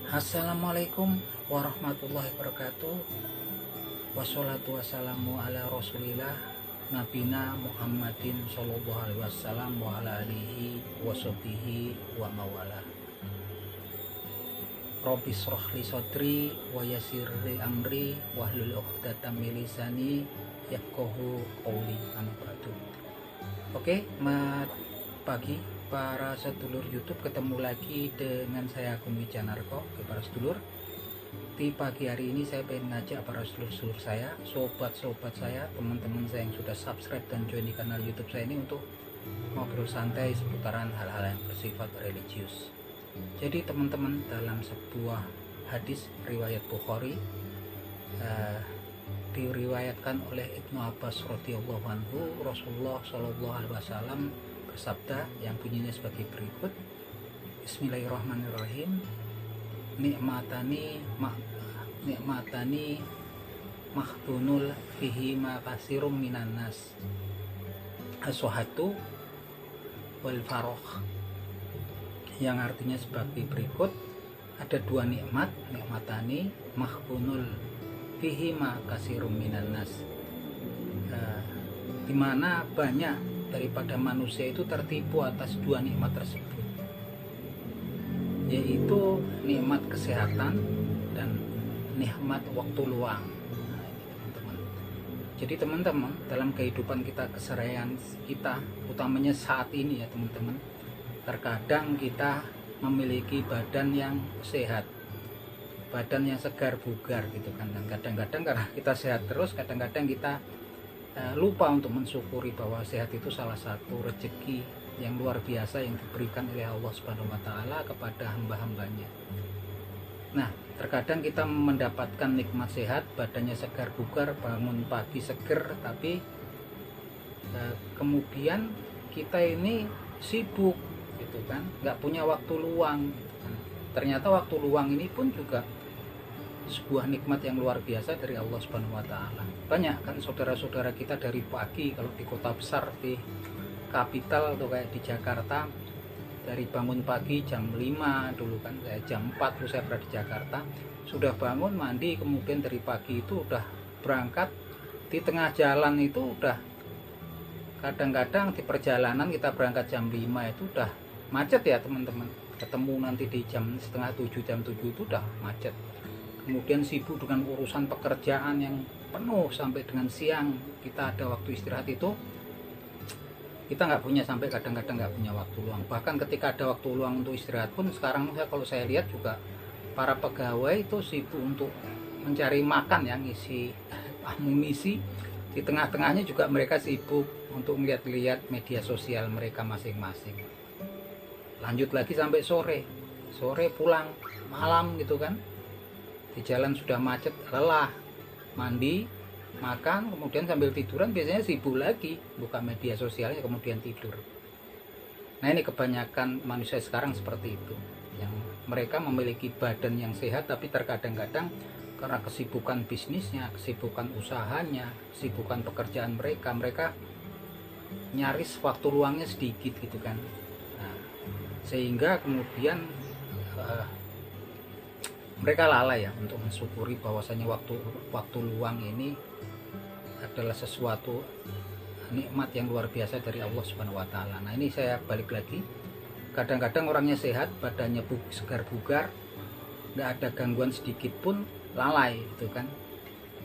Assalamualaikum warahmatullahi wabarakatuh. Wassalatu wassalamu ala rasulillah Nabina Muhammadin sallallahu alaihi wasallam wa ala alihi wa sahbihi wa mawala. Rabbi shrah li sadri wa yassir li amri wahlul 'uqdatam min lisani yafqahu qawli. Oke, pagi para sedulur YouTube, ketemu lagi dengan saya Agung Wijanarko. Para sedulur, di pagi hari ini saya pengen ngajak para sedulur saya, sobat-sobat saya, teman-teman saya yang sudah subscribe dan join di kanal YouTube saya ini untuk ngobrol santai seputaran hal-hal yang bersifat religius. Jadi teman-teman, dalam sebuah hadis riwayat Bukhari, diriwayatkan oleh Ibnu Abbas radhiyallahu anhu, Rasulullah shallallahu alaihi wasallam bersabda yang bunyinya sebagai berikut. Bismillahirrahmanirrahim. Nikmatani mahdunul fihi ma kasirum minan nas, as-suhatu wal farokh, yang artinya sebagai berikut. Ada dua nikmatani mahdunul fihi ma kasirum minan nas, di mana banyak daripada manusia itu tertipu atas dua nikmat tersebut, yaitu nikmat kesehatan dan nikmat waktu luang. Nah, ini teman-teman. Jadi teman-teman, dalam kehidupan kita, keseharian kita, utamanya saat ini ya teman-teman, terkadang kita memiliki badan yang sehat, badan yang segar bugar gitu kan, dan kadang-kadang karena kita sehat terus, kadang-kadang kita lupa untuk mensyukuri bahwa sehat itu salah satu rezeki yang luar biasa yang diberikan oleh Allah Subhanahu wa taala kepada hamba-hambanya. Nah, terkadang kita mendapatkan nikmat sehat, badannya segar bugar, bangun pagi seger, tapi kemudian kita ini sibuk gitu kan, nggak punya waktu luang gitu kan. Ternyata waktu luang ini pun juga sebuah nikmat yang luar biasa dari Allah Subhanahu wa taala. Banyak kan saudara-saudara kita dari pagi, kalau di kota besar, di kapital atau kayak di Jakarta, dari bangun pagi jam 5 dulu kan, saya jam 4 dulu saya berada di Jakarta, sudah bangun mandi, kemudian dari pagi itu udah berangkat. Di tengah jalan itu udah, kadang-kadang di perjalanan kita berangkat jam 5 itu udah macet ya teman-teman. Ketemu nanti di jam setengah 7, jam 7 itu udah macet. Kemudian sibuk dengan urusan pekerjaan yang penuh sampai dengan siang. Kita ada waktu istirahat itu kita nggak punya, sampai kadang-kadang nggak punya waktu luang. Bahkan ketika ada waktu luang untuk istirahat pun sekarang kalau saya lihat juga para pegawai itu sibuk untuk mencari makan, yang ngisi amunisi. Di tengah-tengahnya juga mereka sibuk untuk melihat-lihat media sosial mereka masing-masing. Lanjut lagi sampai sore pulang malam gitu kan. Di jalan sudah macet, lelah, mandi, makan, kemudian sambil tiduran biasanya sibuk lagi buka media sosialnya, kemudian tidur. Nah, ini kebanyakan manusia sekarang seperti itu, yang mereka memiliki badan yang sehat, tapi terkadang-kadang karena kesibukan bisnisnya, kesibukan usahanya, kesibukan pekerjaan mereka nyaris waktu luangnya sedikit gitu kan. Nah, sehingga kemudian mereka lalai ya untuk mensyukuri bahwasanya waktu luang ini adalah sesuatu nikmat yang luar biasa dari Allah Subhanahu wa taala. Nah, ini saya balik lagi. Kadang-kadang orangnya sehat, badannya segar bugar, nggak ada gangguan sedikit pun, lalai gitu kan.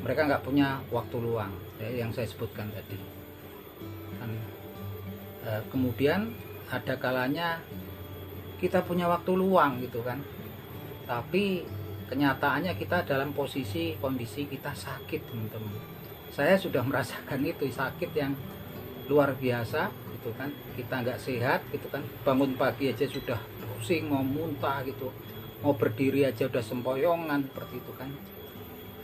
Mereka nggak punya waktu luang yang saya sebutkan tadi. Dan kemudian ada kalanya kita punya waktu luang gitu kan, tapi kenyataannya kita dalam kondisi kita sakit teman-teman. Saya sudah merasakan itu, sakit yang luar biasa gitu kan. Kita nggak sehat gitu kan, bangun pagi aja sudah pusing, mau muntah gitu, mau berdiri aja udah sempoyongan seperti itu kan.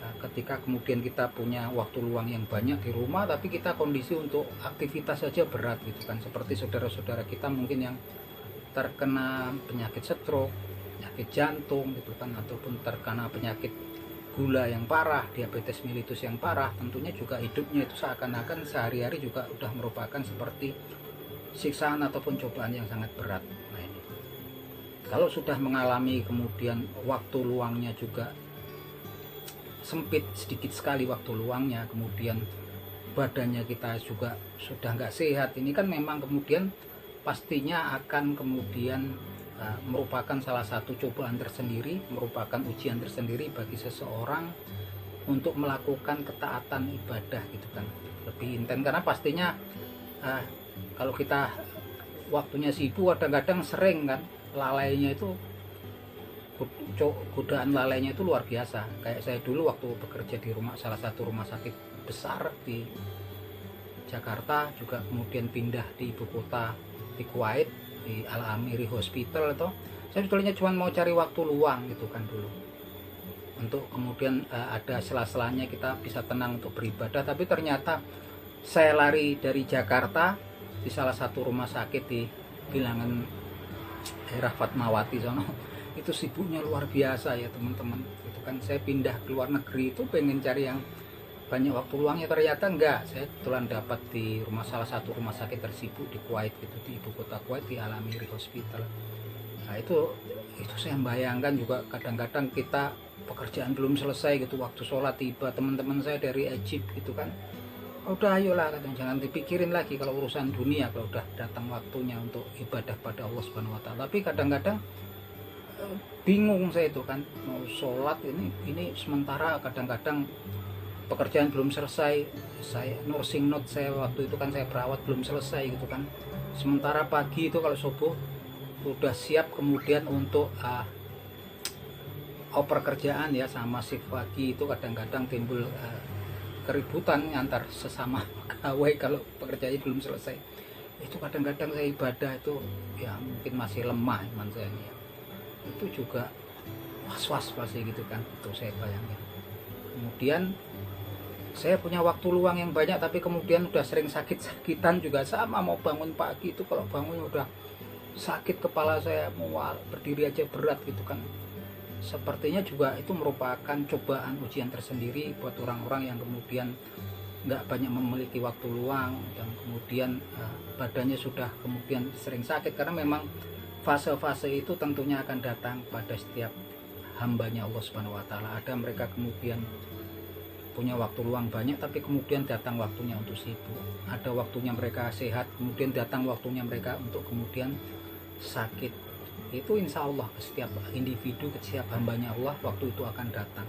Nah, ketika kemudian kita punya waktu luang yang banyak di rumah, tapi kita kondisi untuk aktivitas saja berat gitu kan, seperti saudara-saudara kita mungkin yang terkena penyakit stroke, penyakit jantung gitu kan, ataupun terkena penyakit gula yang parah, diabetes mellitus yang parah. Tentunya juga hidupnya itu seakan-akan sehari-hari juga udah merupakan seperti siksaan ataupun cobaan yang sangat berat. Nah, ini Kalau sudah mengalami kemudian waktu luangnya juga sempit, sedikit sekali waktu luangnya, kemudian badannya kita juga sudah nggak sehat, ini kan memang kemudian pastinya akan kemudian merupakan salah satu cobaan tersendiri, merupakan ujian tersendiri bagi seseorang untuk melakukan ketaatan ibadah gitu kan, lebih intens. Karena pastinya kalau kita waktunya sibuk, kadang-kadang sering kan lalainya itu, godaan lalainya itu luar biasa. Kayak saya dulu waktu bekerja di salah satu rumah sakit besar di Jakarta, juga kemudian pindah di ibu kota di Kuwait, di Al Amiri Hospital, atau saya sebetulnya cuma mau cari waktu luang gitu kan dulu, untuk kemudian ada sela-selanya kita bisa tenang untuk beribadah. Tapi ternyata saya lari dari Jakarta di salah satu rumah sakit di bilangan daerah Fatmawati sono, itu sibuknya luar biasa ya teman-teman. Itu kan saya pindah ke luar negeri itu pengen cari yang banyak waktu luangnya, ternyata enggak. Saya kebetulan dapat di salah satu rumah sakit tersibuk di Kuwait gitu, di ibu kota Kuwait, di Al Amiri Hospital. Nah itu saya bayangkan juga, kadang-kadang kita pekerjaan belum selesai gitu, waktu sholat tiba, teman-teman saya dari Egypt gitu kan, udah ayolah katanya, jangan dipikirin lagi kalau urusan dunia, kalau udah datang waktunya untuk ibadah pada Allah Subhanahu wa taala. Tapi kadang-kadang bingung saya itu kan, mau sholat ini sementara kadang-kadang pekerjaan belum selesai, saya nursing note saya waktu itu kan, saya perawat, belum selesai gitu kan. Sementara pagi itu kalau subuh udah siap kemudian untuk oper kerjaan ya, sama shift pagi itu kadang-kadang timbul keributan antar sesama pegawai kalau pekerjaannya belum selesai. Itu kadang-kadang saya ibadah itu ya mungkin masih lemah iman saya ini ya. Itu juga was-was pasti gitu kan, itu saya bayangin. Kemudian saya punya waktu luang yang banyak, tapi kemudian udah sering sakit-sakitan juga, sama mau bangun pagi itu kalau bangun udah sakit kepala saya, mual, berdiri aja berat gitu kan. Sepertinya juga itu merupakan cobaan, ujian tersendiri buat orang-orang yang kemudian nggak banyak memiliki waktu luang, dan kemudian badannya sudah kemudian sering sakit. Karena memang fase-fase itu tentunya akan datang pada setiap hambanya Allah Subhanahu wa taala. Ada mereka kemudian punya waktu luang banyak, tapi kemudian datang waktunya untuk sibuk. Ada waktunya mereka sehat, kemudian datang waktunya mereka untuk kemudian sakit. Itu insya Allah ke setiap individu, ke setiap hambanya Allah, waktu itu akan datang.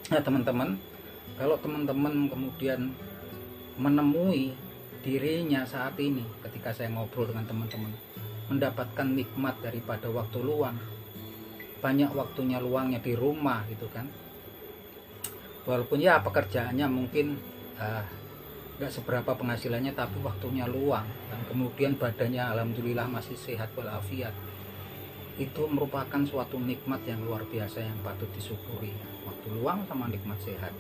Nah teman-teman, kalau teman-teman kemudian menemui dirinya saat ini, ketika saya ngobrol dengan teman-teman, mendapatkan nikmat daripada waktu luang, banyak waktunya luangnya di rumah gitu kan, walaupun ya pekerjaannya mungkin nggak seberapa penghasilannya, tapi waktunya luang, dan kemudian badannya alhamdulillah masih sehat walafiat, itu merupakan suatu nikmat yang luar biasa yang patut disyukuri. Waktu luang sama nikmat sehat.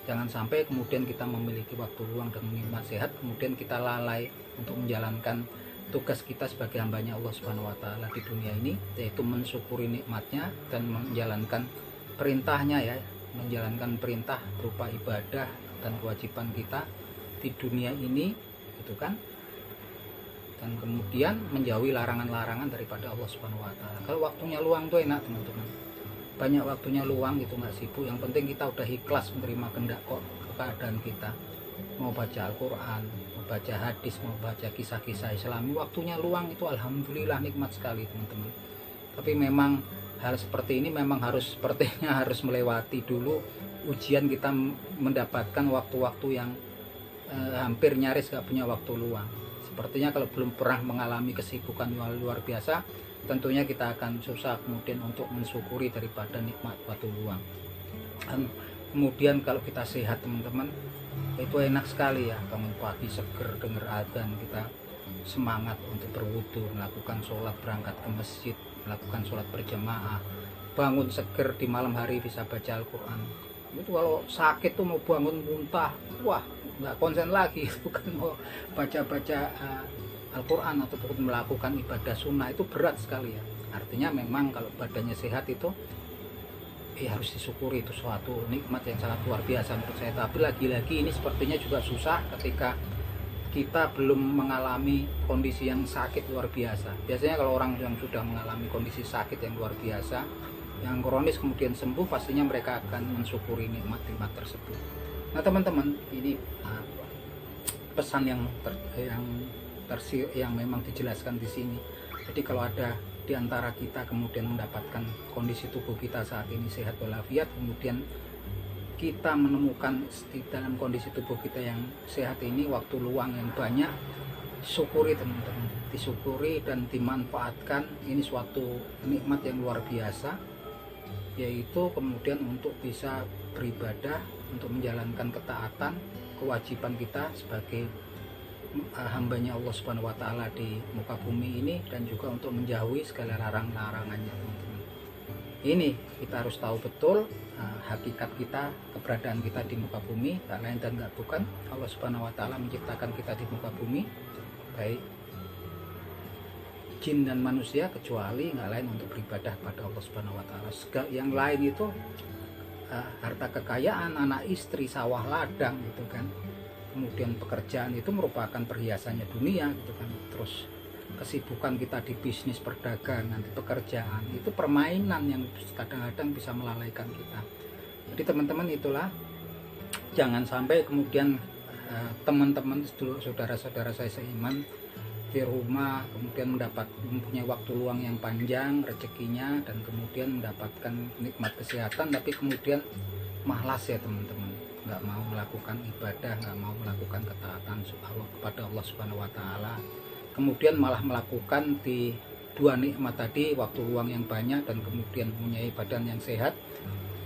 Jangan sampai kemudian kita memiliki waktu luang dan nikmat sehat, kemudian kita lalai untuk menjalankan tugas kita sebagai hambanya Allah Subhanahu wa taala di dunia ini, yaitu mensyukuri nikmatnya dan menjalankan perintahnya ya, menjalankan perintah berupa ibadah dan kewajiban kita di dunia ini gitu kan, dan kemudian menjauhi larangan-larangan daripada Allah Subhanahu wa taala. Kalau waktunya luang tuh enak teman-teman, banyak waktunya luang gitu, nggak sibuk, yang penting kita udah ikhlas menerima kehendak keadaan kita, mau baca Al-Quran, mau baca hadis, mau baca kisah-kisah Islami, waktunya luang itu alhamdulillah nikmat sekali teman-teman. Tapi memang hal seperti ini memang sepertinya harus melewati dulu ujian kita mendapatkan waktu-waktu yang hampir nyaris gak punya waktu luang. Sepertinya kalau belum pernah mengalami kesibukan luar biasa, tentunya kita akan susah kemudian untuk mensyukuri daripada nikmat waktu luang. Dan kemudian kalau kita sehat teman-teman, itu enak sekali ya, bangun pagi seger dengar adzan, kita semangat untuk berwudu, melakukan sholat, berangkat ke masjid, melakukan sholat berjamaah, bangun seger di malam hari bisa baca Al-Quran. Itu kalau sakit tuh mau bangun muntah, wah nggak konsen lagi, bukan mau baca-baca Al-Quran ataupun melakukan ibadah sunnah, itu berat sekali ya. Artinya memang kalau badannya sehat itu harus disyukuri, itu suatu nikmat yang sangat luar biasa menurut saya. Tapi lagi-lagi ini sepertinya juga susah ketika kita belum mengalami kondisi yang sakit luar biasa. Biasanya kalau orang yang sudah mengalami kondisi sakit yang luar biasa, yang kronis kemudian sembuh, pastinya mereka akan mensyukuri nikmat-nikmat tersebut. Nah teman-teman, ini pesan yang memang dijelaskan di sini. Jadi kalau ada di antara kita kemudian mendapatkan kondisi tubuh kita saat ini sehat walafiat, kemudian kita menemukan di dalam kondisi tubuh kita yang sehat ini waktu luang yang banyak, syukuri teman-teman, disyukuri dan dimanfaatkan. Ini suatu nikmat yang luar biasa, yaitu kemudian untuk bisa beribadah, untuk menjalankan ketaatan, kewajiban kita sebagai hambanya Allah Subhanahu wa Ta'ala di muka bumi ini, dan juga untuk menjauhi segala larang-larangannya teman-teman. Ini kita harus tahu betul hakikat kita, keberadaan kita di muka bumi, tak lain dan tak bukan Allah Subhanahu wa Ta'ala menciptakan kita di muka bumi, baik jin dan manusia, kecuali nggak lain untuk beribadah pada Allah Subhanahu wa Ta'ala. Yang lain itu harta kekayaan, anak istri, sawah ladang gitu kan, kemudian pekerjaan itu merupakan perhiasannya dunia gitu kan. Terus kesibukan kita di bisnis, perdagangan, di pekerjaan, itu permainan yang kadang-kadang bisa melalaikan kita. Jadi teman-teman, itulah jangan sampai kemudian teman-teman, saudara-saudara saya seiman di rumah kemudian mempunyai waktu luang yang panjang, rezekinya, dan kemudian mendapatkan nikmat kesehatan, tapi kemudian malas ya teman-teman, nggak mau melakukan ibadah, nggak mau melakukan ketaatan kepada Allah Subhanahu wa Ta'ala, kemudian malah melakukan di dua nikmat tadi, waktu luang yang banyak dan kemudian mempunyai badan yang sehat,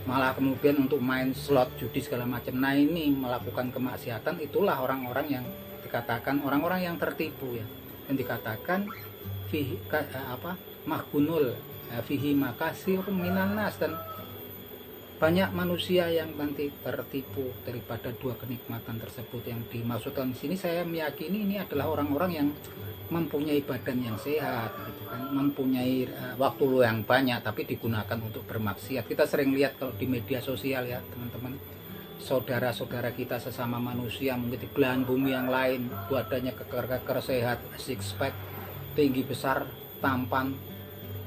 malah kemudian untuk main slot, judi segala macam. Nah ini melakukan kemaksiatan. Itulah orang-orang yang dikatakan orang-orang yang tertipu ya, yang dikatakan fihi mahgunul fihi makasirun minan nas, dan banyak manusia yang nanti tertipu daripada dua kenikmatan tersebut. Yang dimaksudkan di sini, saya meyakini ini adalah orang-orang yang mempunyai badan yang sehat gitu kan, mempunyai waktu luang yang banyak, tapi digunakan untuk bermaksiat. Kita sering lihat kalau di media sosial ya teman-teman, saudara-saudara kita sesama manusia mungkin di belahan bumi yang lain, badannya keker-keker, sehat, six pack, tinggi besar, tampan,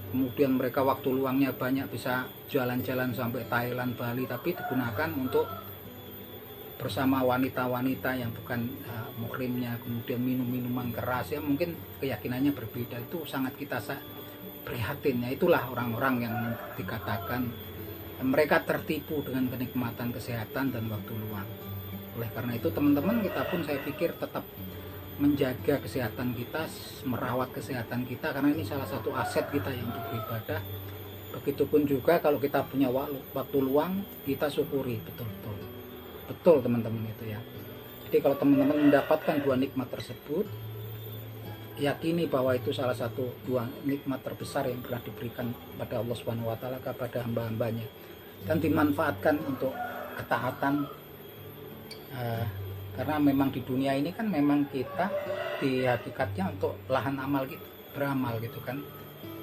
kemudian mereka waktu luangnya banyak, bisa jalan-jalan sampai Thailand, Bali, tapi digunakan untuk bersama wanita-wanita yang bukan muhrimnya, kemudian minum-minuman keras ya, mungkin keyakinannya berbeda. Itu sangat kita prihatin ya. Itulah orang-orang yang dikatakan mereka tertipu dengan kenikmatan kesehatan dan waktu luang. Oleh karena itu teman-teman, kita pun saya pikir tetap menjaga kesehatan kita, merawat kesehatan kita, karena ini salah satu aset kita yang untuk beribadah. Begitupun juga kalau kita punya waktu luang, kita syukuri betul teman-teman itu ya. Jadi kalau teman-teman mendapatkan dua nikmat tersebut, yakini bahwa itu salah satu dua nikmat terbesar yang pernah diberikan pada Allah Subhanahu wa Ta'ala kepada hamba-hambanya, dan dimanfaatkan untuk ketaatan. Karena memang di dunia ini kan memang kita di hakikatnya untuk lahan amal gitu, beramal gitu kan,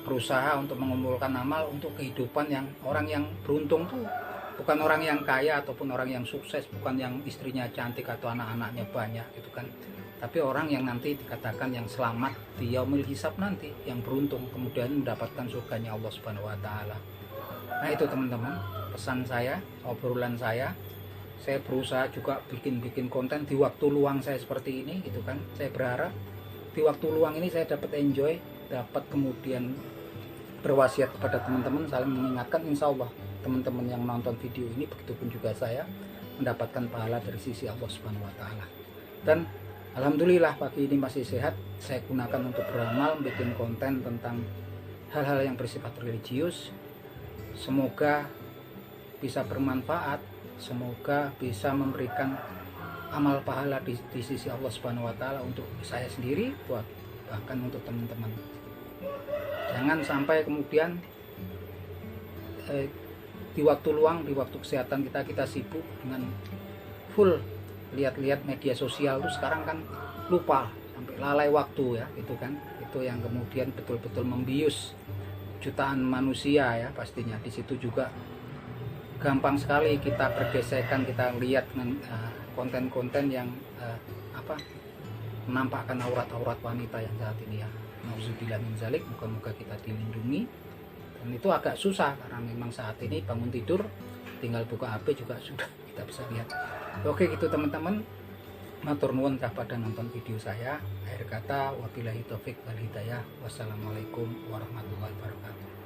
berusaha untuk mengumpulkan amal untuk kehidupan yang orang yang beruntung tuh bukan orang yang kaya ataupun orang yang sukses, bukan yang istrinya cantik atau anak-anaknya banyak gitu kan, tapi orang yang nanti dikatakan yang selamat di yaumil hisab nanti, yang beruntung kemudian mendapatkan surganya Allah Subhanahu wa Ta'ala. Nah itu teman-teman, pesan saya, obrolan saya berusaha juga bikin konten di waktu luang saya seperti ini gitu kan. Saya berharap di waktu luang ini saya dapat enjoy, dapat kemudian berwasiat kepada teman-teman, saling mengingatkan. Insya Allah teman-teman yang nonton video ini, begitupun juga saya, mendapatkan pahala dari sisi Allah Subhanahu wa Ta'ala. Dan alhamdulillah pagi ini masih sehat, saya gunakan untuk beramal, bikin konten tentang hal-hal yang bersifat religius. Semoga bisa bermanfaat, semoga bisa memberikan amal pahala di sisi Allah Subhanahu wa Ta'ala untuk saya sendiri, buat bahkan untuk teman-teman. Jangan sampai kemudian di waktu luang, di waktu kesehatan kita sibuk dengan full lihat-lihat media sosial tuh. Sekarang kan lupa, sampai lalai waktu ya gitu kan. Itu yang kemudian betul-betul membius jutaan manusia ya pastinya. Di situ juga gampang sekali kita bergesekan, kita lihat dengan konten-konten yang menampakkan aurat-aurat wanita yang saat ini ya. Nauzubillah min zalik, moga-moga kita dilindungi. Dan itu agak susah karena memang saat ini bangun tidur tinggal buka HP juga sudah kita bisa lihat. Oke gitu teman-teman, matur nuwun pada nonton video saya. Akhir kata, wabillahi taufik wal hidayah. Wassalamualaikum warahmatullahi wabarakatuh.